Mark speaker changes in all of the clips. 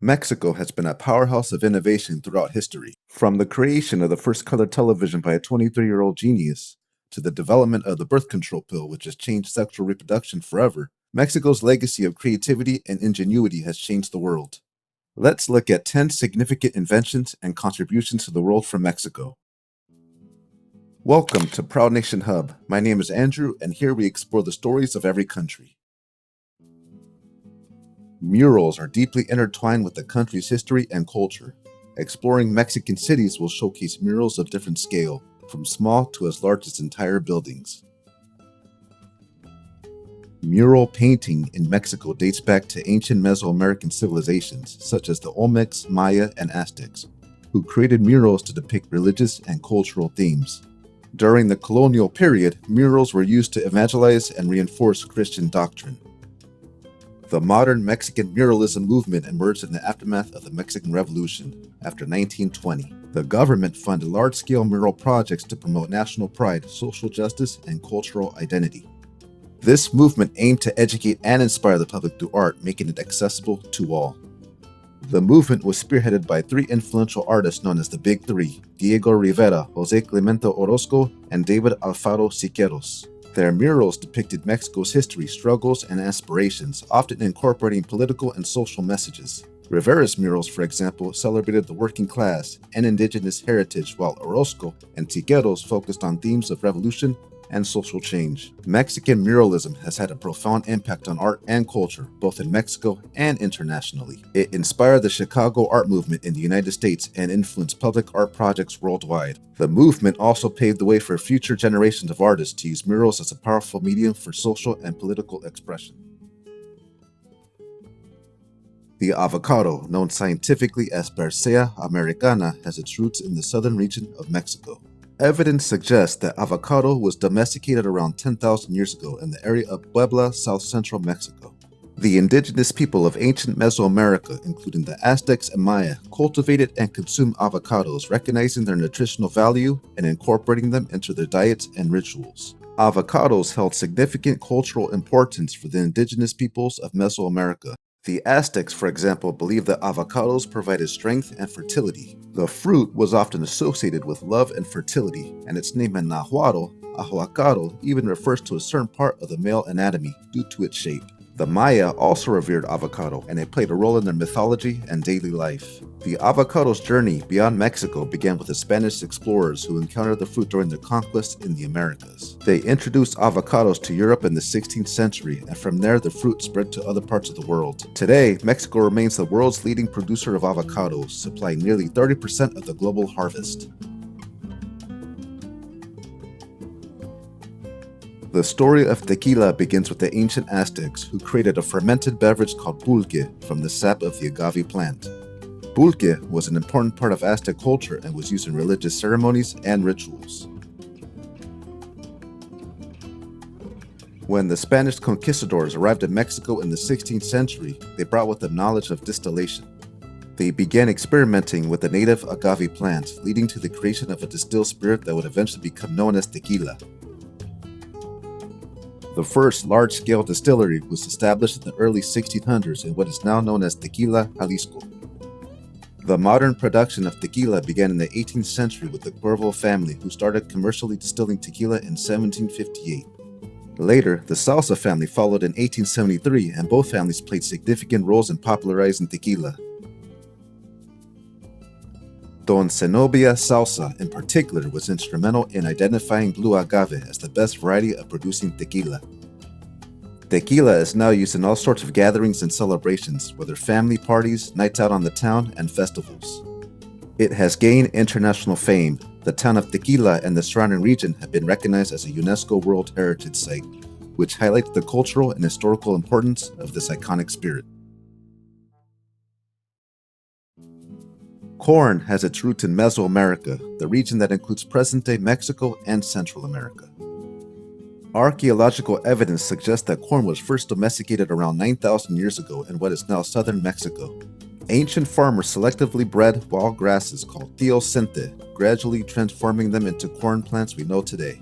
Speaker 1: Mexico has been a powerhouse of innovation throughout history. From the creation of the first color television by a 23-year-old genius, to the development of the birth control pill, which has changed sexual reproduction forever, Mexico's legacy of creativity and ingenuity has changed the world. Let's look at 10 significant inventions and contributions to the world from Mexico. Welcome to Proud Nation Hub. My name is Andrew, and here we explore the stories of every country. Murals are deeply intertwined with the country's history and culture. Exploring Mexican cities will showcase murals of different scale, from small to as large as entire buildings. Mural painting in Mexico dates back to ancient Mesoamerican civilizations, such as the Olmecs, Maya, and Aztecs, who created murals to depict religious and cultural themes. During the colonial period, murals were used to evangelize and reinforce Christian doctrine. The modern Mexican muralism movement emerged in the aftermath of the Mexican Revolution after 1920. The government funded large-scale mural projects to promote national pride, social justice, and cultural identity. This movement aimed to educate and inspire the public through art, making it accessible to all. The movement was spearheaded by three influential artists known as the Big Three: Diego Rivera, José Clemente Orozco, and David Alfaro Siqueiros. Their murals depicted Mexico's history, struggles, and aspirations, often incorporating political and social messages. Rivera's murals, for example, celebrated the working class and indigenous heritage, while Orozco and Siqueiros focused on themes of revolution and social change. Mexican muralism has had a profound impact on art and culture, both in Mexico and internationally. It inspired the Chicago art movement in the United States and influenced public art projects worldwide. The movement also paved the way for future generations of artists to use murals as a powerful medium for social and political expression. The avocado, known scientifically as Persea americana, has its roots in the southern region of Mexico. Evidence suggests that avocado was domesticated around 10,000 years ago in the area of Puebla, south-central Mexico. The indigenous people of ancient Mesoamerica, including the Aztecs and Maya, cultivated and consumed avocados, recognizing their nutritional value and incorporating them into their diets and rituals. Avocados held significant cultural importance for the indigenous peoples of Mesoamerica. The Aztecs, for example, believed that avocados provided strength and fertility. The fruit was often associated with love and fertility, and its name in Nahuatl, ahuacado, even refers to a certain part of the male anatomy due to its shape. The Maya also revered avocado, and it played a role in their mythology and daily life. The avocado's journey beyond Mexico began with the Spanish explorers who encountered the fruit during their conquest in the Americas. They introduced avocados to Europe in the 16th century, and from there the fruit spread to other parts of the world. Today, Mexico remains the world's leading producer of avocados, supplying nearly 30% of the global harvest. The story of tequila begins with the ancient Aztecs, who created a fermented beverage called pulque from the sap of the agave plant. Pulque was an important part of Aztec culture and was used in religious ceremonies and rituals. When the Spanish conquistadors arrived in Mexico in the 16th century, they brought with them knowledge of distillation. They began experimenting with the native agave plant, leading to the creation of a distilled spirit that would eventually become known as tequila. The first large-scale distillery was established in the early 1600s in what is now known as Tequila, Jalisco. The modern production of tequila began in the 18th century with the Cuervo family, who started commercially distilling tequila in 1758. Later, the Salsa family followed in 1873, and both families played significant roles in popularizing tequila. Don Zenobia Salsa, in particular, was instrumental in identifying blue agave as the best variety of producing tequila. Tequila is now used in all sorts of gatherings and celebrations, whether family parties, nights out on the town, and festivals. It has gained international fame. The town of Tequila and the surrounding region have been recognized as a UNESCO World Heritage Site, which highlights the cultural and historical importance of this iconic spirit. Corn has its roots in Mesoamerica, the region that includes present-day Mexico and Central America. Archaeological evidence suggests that corn was first domesticated around 9,000 years ago in what is now southern Mexico. Ancient farmers selectively bred wild grasses called teosinte, gradually transforming them into corn plants we know today.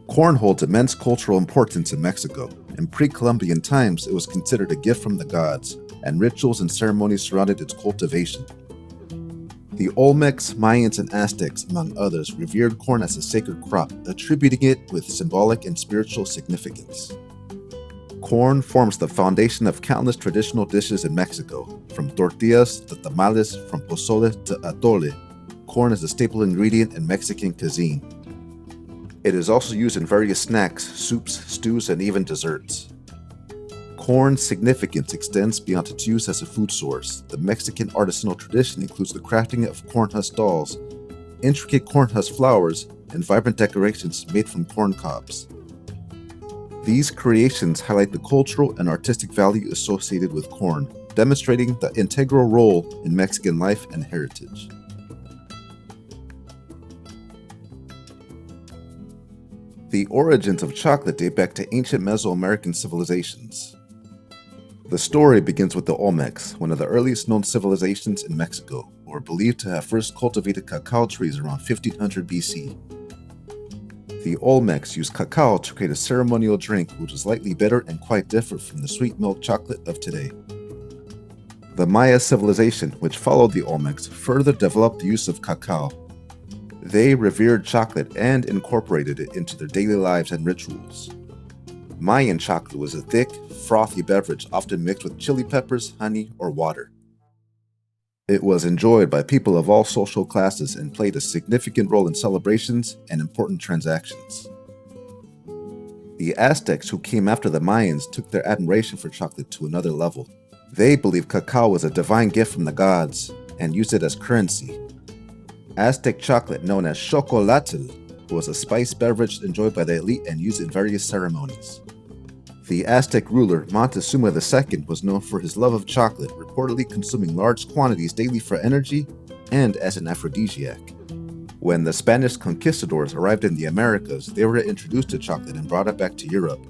Speaker 1: Corn holds immense cultural importance in Mexico. In pre-Columbian times, it was considered a gift from the gods, and rituals and ceremonies surrounded its cultivation. The Olmecs, Mayans, and Aztecs, among others, revered corn as a sacred crop, attributing it with symbolic and spiritual significance. Corn forms the foundation of countless traditional dishes in Mexico, from tortillas to tamales, from pozole to atole. Corn is a staple ingredient in Mexican cuisine. It is also used in various snacks, soups, stews, and even desserts. Corn's significance extends beyond its use as a food source. The Mexican artisanal tradition includes the crafting of corn husk dolls, intricate corn husk flowers, and vibrant decorations made from corn cobs. These creations highlight the cultural and artistic value associated with corn, demonstrating the integral role in Mexican life and heritage. The origins of chocolate date back to ancient Mesoamerican civilizations. The story begins with the Olmecs, one of the earliest known civilizations in Mexico, who are believed to have first cultivated cacao trees around 1500 BC. The Olmecs used cacao to create a ceremonial drink which was slightly bitter and quite different from the sweet milk chocolate of today. The Maya civilization, which followed the Olmecs, further developed the use of cacao. They revered chocolate and incorporated it into their daily lives and rituals. Mayan chocolate was a thick, frothy beverage often mixed with chili peppers, honey, or water. It was enjoyed by people of all social classes and played a significant role in celebrations and important transactions. The Aztecs, who came after the Mayans, took their admiration for chocolate to another level. They believed cacao was a divine gift from the gods and used it as currency. Aztec chocolate, known as chocolatl, was a spiced beverage enjoyed by the elite and used in various ceremonies. The Aztec ruler Montezuma II was known for his love of chocolate, reportedly consuming large quantities daily for energy and as an aphrodisiac. When the Spanish conquistadors arrived in the Americas, they were introduced to chocolate and brought it back to Europe.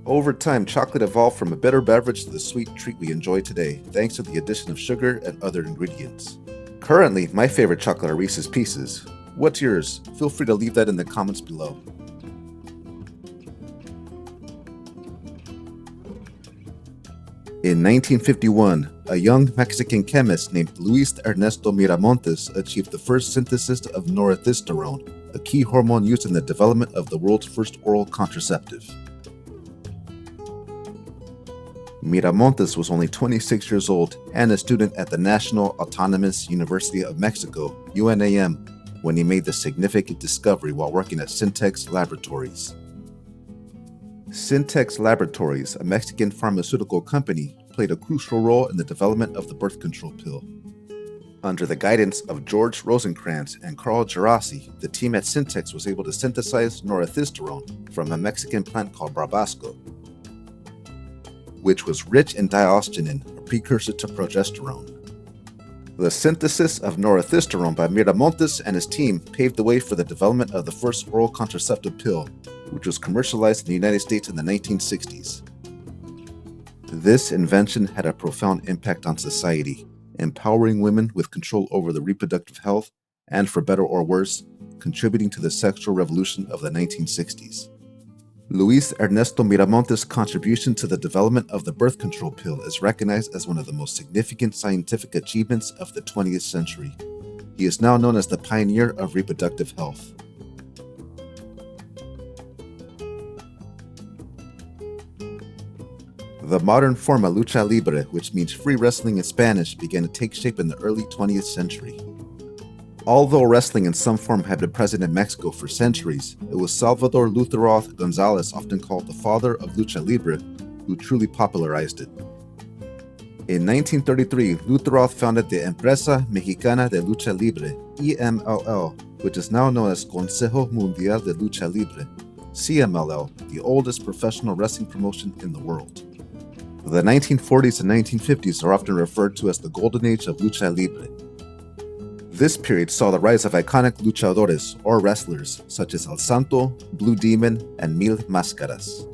Speaker 1: Over time, chocolate evolved from a bitter beverage to the sweet treat we enjoy today, thanks to the addition of sugar and other ingredients. Currently, my favorite chocolate are Reese's Pieces. What's yours? Feel free to leave that in the comments below. In 1951, a young Mexican chemist named Luis Ernesto Miramontes achieved the first synthesis of norethisterone, a key hormone used in the development of the world's first oral contraceptive. Miramontes was only 26 years old and a student at the National Autonomous University of Mexico, UNAM, when he made the significant discovery while working at Syntex Laboratories. Syntex Laboratories, a Mexican pharmaceutical company, played a crucial role in the development of the birth control pill. Under the guidance of George Rosenkrantz and Carl Gerasi, the team at Syntex was able to synthesize norethisterone from a Mexican plant called barbasco, which was rich in diosgenin, a precursor to progesterone. The synthesis of norethisterone by Miramontes and his team paved the way for the development of the first oral contraceptive pill, which was commercialized in the United States in the 1960s. This invention had a profound impact on society, empowering women with control over their reproductive health and, for better or worse, contributing to the sexual revolution of the 1960s. Luis Ernesto Miramontes' contribution to the development of the birth control pill is recognized as one of the most significant scientific achievements of the 20th century. He is now known as the pioneer of reproductive health. The modern form of lucha libre, which means free wrestling in Spanish, began to take shape in the early 20th century. Although wrestling in some form had been present in Mexico for centuries, it was Salvador Lutheroth Gonzalez, often called the father of lucha libre, who truly popularized it. In 1933, Lutheroth founded the Empresa Mexicana de Lucha Libre, EMLL, which is now known as Consejo Mundial de Lucha Libre, CMLL, the oldest professional wrestling promotion in the world. The 1940s and 1950s are often referred to as the golden age of lucha libre. This period saw the rise of iconic luchadores, or wrestlers, such as El Santo, Blue Demon, and Mil Máscaras.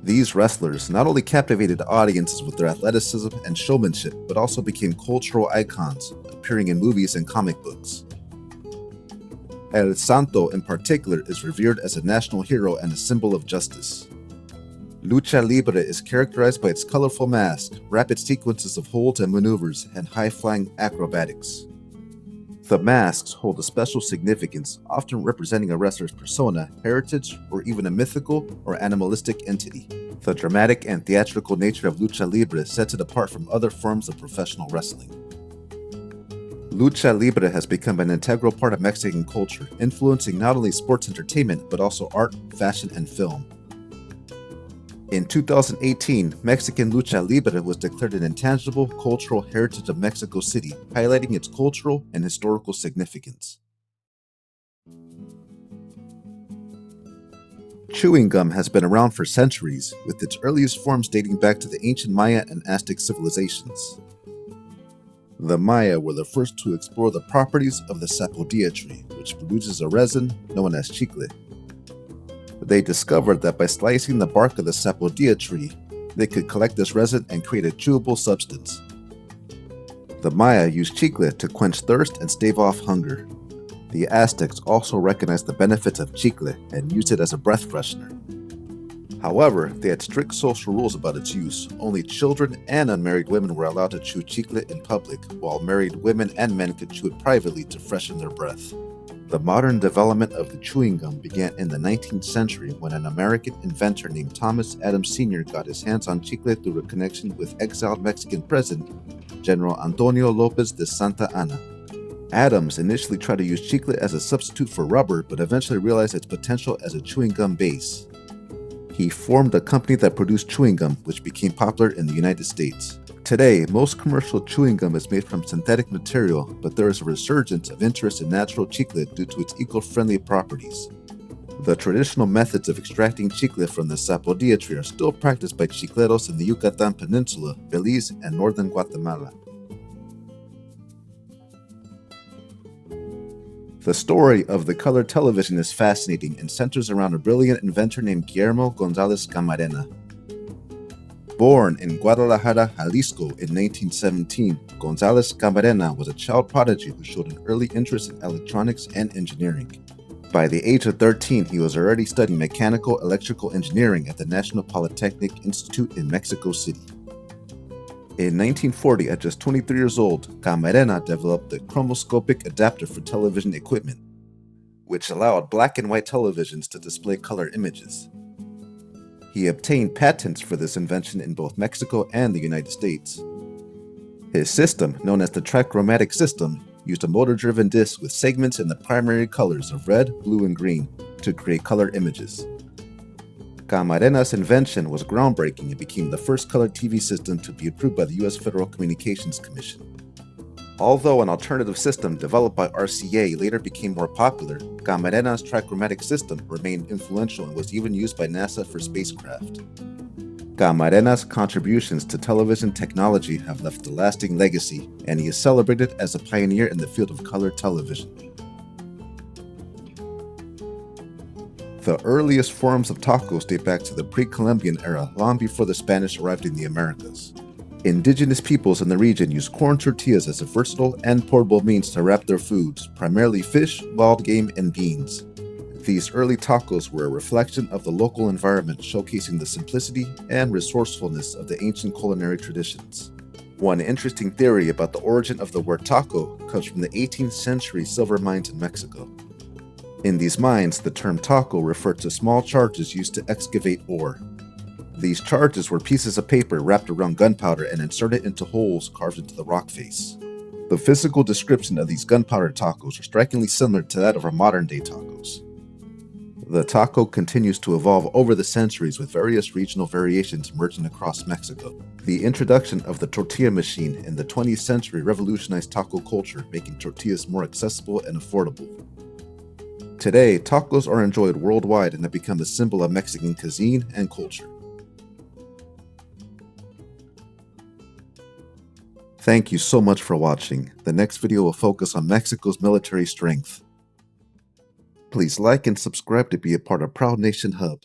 Speaker 1: These wrestlers not only captivated audiences with their athleticism and showmanship, but also became cultural icons, appearing in movies and comic books. El Santo, in particular, is revered as a national hero and a symbol of justice. Lucha Libre is characterized by its colorful mask, rapid sequences of holds and maneuvers, and high-flying acrobatics. The masks hold a special significance, often representing a wrestler's persona, heritage, or even a mythical or animalistic entity. The dramatic and theatrical nature of Lucha Libre sets it apart from other forms of professional wrestling. Lucha Libre has become an integral part of Mexican culture, influencing not only sports entertainment, but also art, fashion, and film. In 2018, Mexican Lucha Libre was declared an intangible cultural heritage of Mexico City, highlighting its cultural and historical significance. Chewing gum has been around for centuries, with its earliest forms dating back to the ancient Maya and Aztec civilizations. The Maya were the first to explore the properties of the sapodilla tree, which produces a resin known as chicle. They discovered that by slicing the bark of the sapodilla tree, they could collect this resin and create a chewable substance. The Maya used chicle to quench thirst and stave off hunger. The Aztecs also recognized the benefits of chicle and used it as a breath freshener. However, they had strict social rules about its use. Only children and unmarried women were allowed to chew chicle in public, while married women and men could chew it privately to freshen their breath. The modern development of the chewing gum began in the 19th century when an American inventor named Thomas Adams Sr. got his hands on chicle through a connection with exiled Mexican President General Antonio López de Santa Anna. Adams initially tried to use chicle as a substitute for rubber, but eventually realized its potential as a chewing gum base. He formed a company that produced chewing gum, which became popular in the United States. Today, most commercial chewing gum is made from synthetic material, but there is a resurgence of interest in natural chicle due to its eco-friendly properties. The traditional methods of extracting chicle from the sapodilla tree are still practiced by chicleros in the Yucatan Peninsula, Belize, and northern Guatemala. The story of the color television is fascinating and centers around a brilliant inventor named Guillermo González Camarena. Born in Guadalajara, Jalisco in 1917, González Camarena was a child prodigy who showed an early interest in electronics and engineering. By the age of 13, he was already studying mechanical electrical engineering at the National Polytechnic Institute in Mexico City. In 1940, at just 23 years old, Camarena developed the chromoscopic adapter for television equipment, which allowed black and white televisions to display color images. He obtained patents for this invention in both Mexico and the United States. His system, known as the trichromatic system, used a motor-driven disc with segments in the primary colors of red, blue, and green to create color images. Camarena's invention was groundbreaking and became the first color TV system to be approved by the U.S. Federal Communications Commission. Although an alternative system developed by RCA later became more popular, Camarena's trichromatic system remained influential and was even used by NASA for spacecraft. Camarena's contributions to television technology have left a lasting legacy, and he is celebrated as a pioneer in the field of color television. The earliest forms of tacos date back to the pre-Columbian era, long before the Spanish arrived in the Americas. Indigenous peoples in the region used corn tortillas as a versatile and portable means to wrap their foods, primarily fish, wild game, and beans. These early tacos were a reflection of the local environment, showcasing the simplicity and resourcefulness of the ancient culinary traditions. One interesting theory about the origin of the word taco comes from the 18th century silver mines in Mexico. In these mines, the term taco referred to small charges used to excavate ore. These charges were pieces of paper wrapped around gunpowder and inserted into holes carved into the rock face. The physical description of these gunpowder tacos are strikingly similar to that of our modern-day tacos. The taco continues to evolve over the centuries, with various regional variations emerging across Mexico. The introduction of the tortilla machine in the 20th century revolutionized taco culture, making tortillas more accessible and affordable. Today, tacos are enjoyed worldwide and have become a symbol of Mexican cuisine and culture. Thank you so much for watching. The next video will focus on Mexico's military strength. Please like and subscribe to be a part of Proud Nation Hub.